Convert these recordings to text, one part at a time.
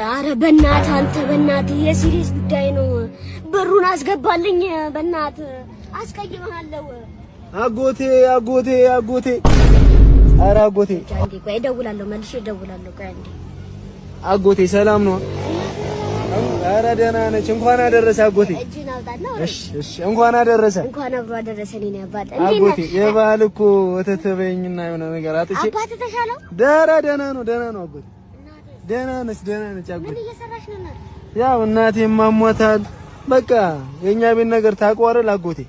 አረ በእናትህ አንተ በእናትህ የሲሪየስ ጉዳይ ነው። ብሩን አስገባልኝ በእናትህ አስቀይመሃለሁ። አጎቴ ኧረ አጎቴ አንዴ ቆይ እደውላለሁ፣ መልሼ እደውላለሁ። ቆይ አንዴ አጎቴ ሰላም ነው? ኧረ ደህና ነች። እንኳን አደረሰ አጎቴ። እሺ እንኳን አደረሰ። እንኳን አብሮ አደረሰን። እኔ አባት አጎቴ የበዓል እኮ ወተት በይኝና የሆነ ነገር አጥቼ። አባት ተሻለው? ደህና ነው አጎቴ። ደህና ነች አጎቴ። ምን እየሰራሽ ነው? ያው እናቴም ማሟታል። በቃ የኛ ቤት ነገር ታቋረል አጎቴ።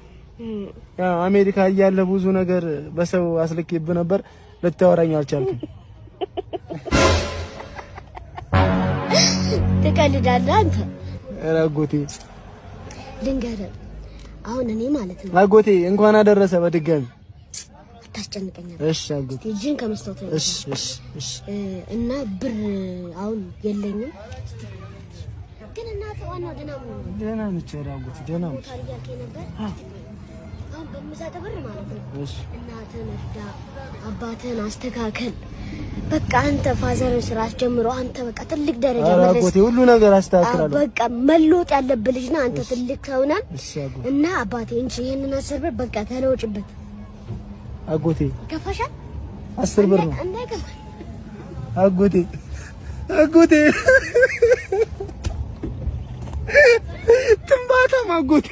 ያው አሜሪካ እያለ ብዙ ነገር በሰው አስልኬብህ ነበር፣ ልታወራኝ አልቻልክም። ትቀልዳለህ አንተ። ኧረ አጎቴ ልንገርህ አሁን እኔ ማለት ነው አጎቴ እንኳን አደረሰ በድጋሚ። አታስጨንቀኝ። እሺ አጎቴ እጅን ከመስጠት ነው። እሺ እና ብር አሁን የለኝም፣ ግን እናትህ ዋናው ደህና ነች። ኧረ አጎቴ ደህና ነች። አሁን በምሰጥህ ብር ማለት ነው እናትህን እርዳ፣ አባትህን አስተካከል። በቃ አንተ ፋዘርን ስራ አስጀምሮ አንተ በቃ ትልቅ ደረጃ መድረስ። አጎቴ ሁሉ ነገር አስተካክላለሁ። በቃ መለወጥ ያለብህ ልጅ ነህ አንተ፣ ትልቅ ሰው ነህ። እና አባቴ እንጂ ይሄንን 10 ብር በቃ ተለውጭበት አጎቴ። ከፋሻል 10 ብር ነው እንዳይከፋ አጎቴ ትንባታም አጎቴ